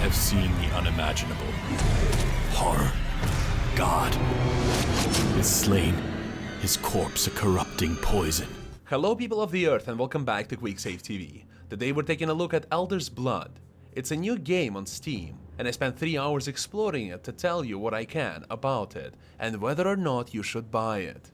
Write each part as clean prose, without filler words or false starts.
have seen the unimaginable. Horror. God is slain, his corpse a corrupting poison. Hello people of the earth and welcome back to QuickSaveTV. Today we're taking a look at Alder's Blood. It's a new game on Steam, and I spent 3 hours exploring it to tell you what I can about it, and whether or not you should buy it.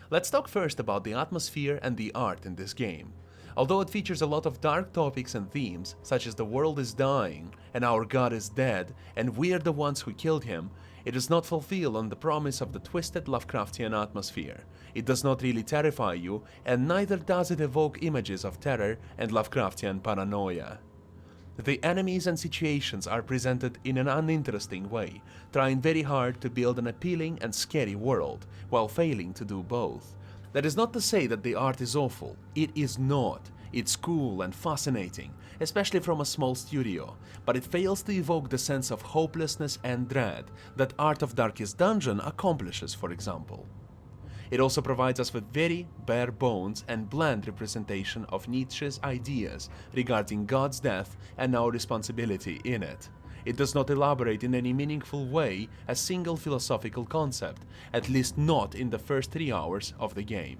Let's talk first about the atmosphere and the art in this game. Although it features a lot of dark topics and themes, such as the world is dying, and our god is dead, and we're the ones who killed him, it does not fulfill on the promise of the twisted Lovecraftian atmosphere. It does not really terrify you, and neither does it evoke images of terror and Lovecraftian paranoia. The enemies and situations are presented in an uninteresting way, trying very hard to build an appealing and scary world, while failing to do both. That is not to say that the art is awful. It is not. It's cool and fascinating, especially from a small studio, but it fails to evoke the sense of hopelessness and dread that Art of Darkest Dungeon accomplishes, for example. It also provides us with very bare bones and bland representation of Nietzsche's ideas regarding God's death and our responsibility in it. It does not elaborate in any meaningful way a single philosophical concept, at least not in the first 3 hours of the game.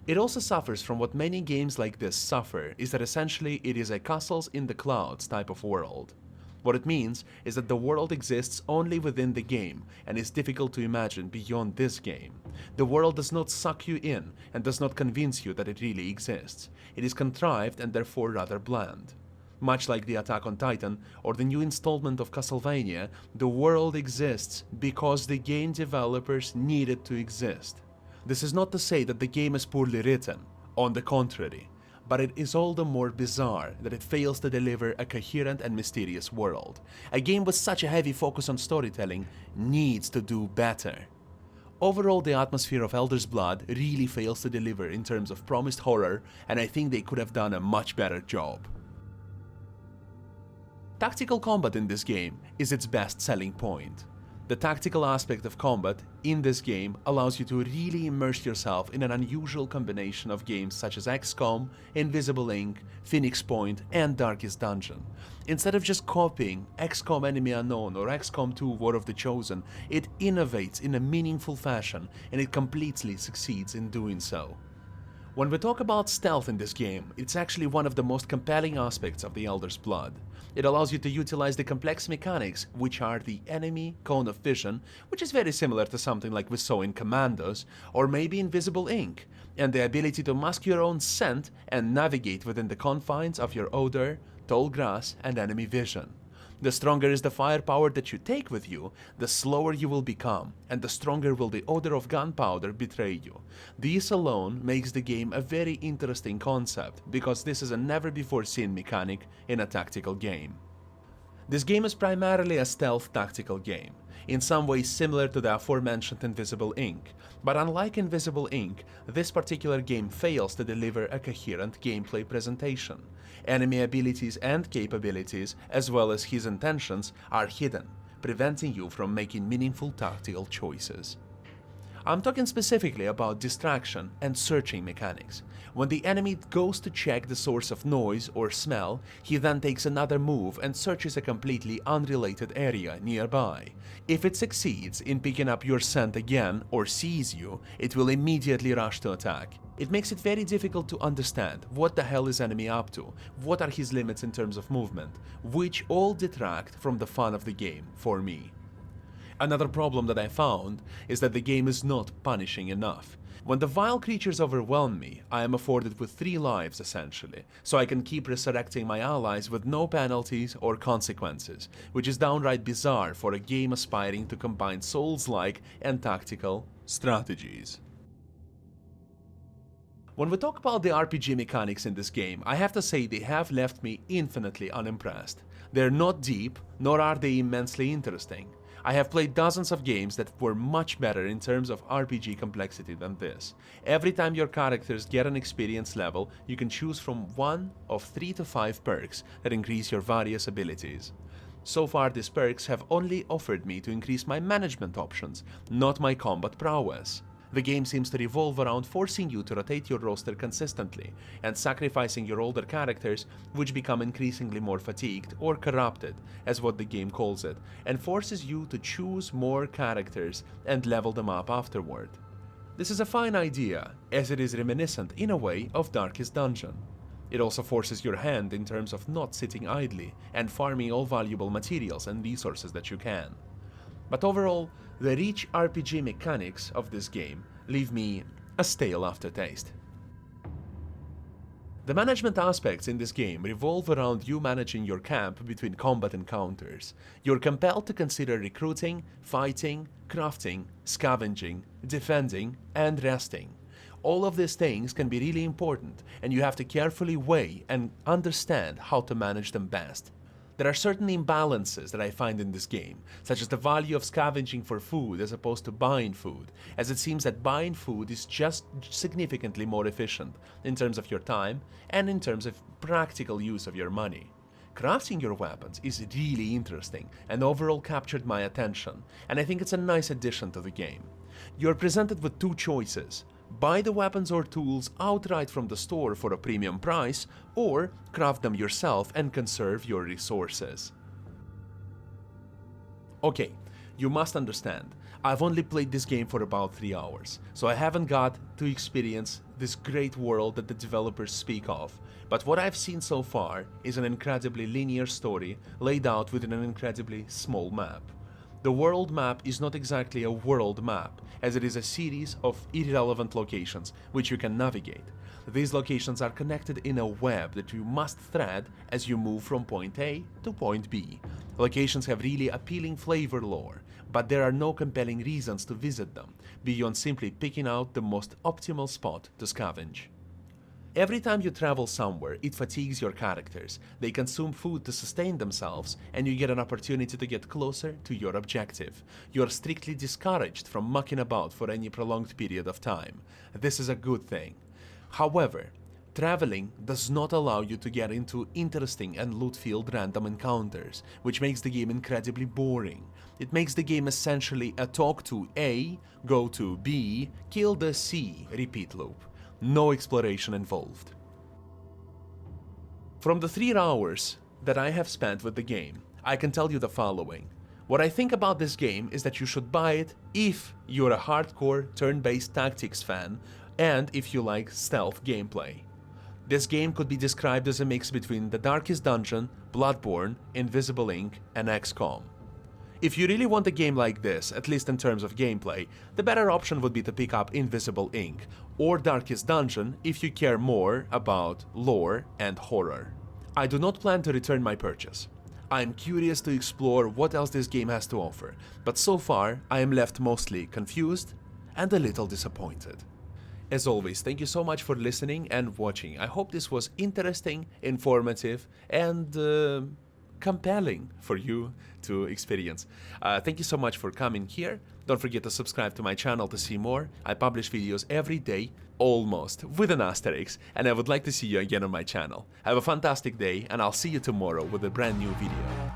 It also suffers from what many games like this suffer, is that essentially it is a castles in the clouds type of world. What it means is that the world exists only within the game and is difficult to imagine beyond this game. The world does not suck you in and does not convince you that it really exists. It is contrived and therefore rather bland. Much like the Attack on Titan or the new installment of Castlevania, the world exists because the game developers need it to exist. This is not to say that the game is poorly written, on the contrary, but it is all the more bizarre that it fails to deliver a coherent and mysterious world. A game with such a heavy focus on storytelling needs to do better. Overall, the atmosphere of Alder's Blood really fails to deliver in terms of promised horror, and I think they could have done a much better job. Tactical combat in this game is its best selling point. The tactical aspect of combat in this game allows you to really immerse yourself in an unusual combination of games such as XCOM, Invisible, Inc., Phoenix Point, and Darkest Dungeon. Instead of just copying XCOM Enemy Unknown or XCOM 2 War of the Chosen, it innovates in a meaningful fashion, and it completely succeeds in doing so. When we talk about stealth in this game, it's actually one of the most compelling aspects of the Alder's Blood. It allows you to utilize the complex mechanics, which are the enemy cone of vision, which is very similar to something like we saw in Commandos, or maybe Invisible, Inc., and the ability to mask your own scent and navigate within the confines of your odor, tall grass, and enemy vision. The stronger is the firepower that you take with you, the slower you will become, and the stronger will the odor of gunpowder betray you. This alone makes the game a very interesting concept, because this is a never-before-seen mechanic in a tactical game. This game is primarily a stealth tactical game, in some ways similar to the aforementioned Invisible, Inc., but unlike Invisible, Inc., this particular game fails to deliver a coherent gameplay presentation. Enemy abilities and capabilities, as well as his intentions, are hidden, preventing you from making meaningful tactical choices. I'm talking specifically about distraction and searching mechanics. When the enemy goes to check the source of noise or smell, he then takes another move and searches a completely unrelated area nearby. If it succeeds in picking up your scent again or sees you, it will immediately rush to attack. It makes it very difficult to understand what the hell is enemy up to, what are his limits in terms of movement, which all detract from the fun of the game for me. Another problem that I found is that the game is not punishing enough. When the vile creatures overwhelm me, I am afforded with 3 lives essentially, so I can keep resurrecting my allies with no penalties or consequences, which is downright bizarre for a game aspiring to combine Souls-like and tactical strategies. When we talk about the RPG mechanics in this game, I have to say they have left me infinitely unimpressed. They're not deep, nor are they immensely interesting. I have played dozens of games that were much better in terms of RPG complexity than this. Every time your characters get an experience level, you can choose from one of 3 to 5 perks that increase your various abilities. So far, these perks have only offered me to increase my management options, not my combat prowess. The game seems to revolve around forcing you to rotate your roster consistently and sacrificing your older characters, which become increasingly more fatigued or corrupted, as what the game calls it, and forces you to choose more characters and level them up afterward. This is a fine idea, as it is reminiscent in a way of Darkest Dungeon. It also forces your hand in terms of not sitting idly and farming all valuable materials and resources that you can. But overall, the rich RPG mechanics of this game leave me a stale aftertaste. The management aspects in this game revolve around you managing your camp between combat encounters. You're compelled to consider recruiting, fighting, crafting, scavenging, defending, and resting. All of these things can be really important, and you have to carefully weigh and understand how to manage them best. There are certain imbalances that I find in this game, such as the value of scavenging for food as opposed to buying food, as it seems that buying food is just significantly more efficient in terms of your time and in terms of practical use of your money. Crafting your weapons is really interesting and overall captured my attention, and I think it's a nice addition to the game. You're presented with two choices: buy the weapons or tools outright from the store for a premium price, or craft them yourself and conserve your resources. Okay, you must understand, I've only played this game for about 3 hours, so I haven't got to experience this great world that the developers speak of, but what I've seen so far is an incredibly linear story laid out within an incredibly small map. The world map is not exactly a world map, as it is a series of irrelevant locations which you can navigate. These locations are connected in a web that you must thread as you move from point A to point B. Locations have really appealing flavor lore, but there are no compelling reasons to visit them, beyond simply picking out the most optimal spot to scavenge. Every time you travel somewhere, it fatigues your characters. They consume food to sustain themselves, and you get an opportunity to get closer to your objective. You are strictly discouraged from mucking about for any prolonged period of time. This is a good thing. However, traveling does not allow you to get into interesting and loot-filled random encounters, which makes the game incredibly boring. It makes the game essentially a talk to A, go to B, kill the C repeat loop. No exploration involved. From the 3 hours that I have spent with the game, I can tell you the following. What I think about this game is that you should buy it if you're a hardcore turn-based tactics fan and if you like stealth gameplay. This game could be described as a mix between The Darkest Dungeon, Bloodborne, Invisible Ink, and XCOM. If you really want a game like this, at least in terms of gameplay, the better option would be to pick up Invisible Ink, or Darkest Dungeon if you care more about lore and horror. I do not plan to return my purchase. I am curious to explore what else this game has to offer, but so far I am left mostly confused and a little disappointed. As always, thank you so much for listening and watching. I hope this was interesting, informative, and compelling for you to experience. Thank you so much for coming here. Don't forget to subscribe to my channel to see more. I publish videos every day, almost, with an asterisk, and I would like to see you again on my channel. Have a fantastic day, and I'll see you tomorrow with a brand new video.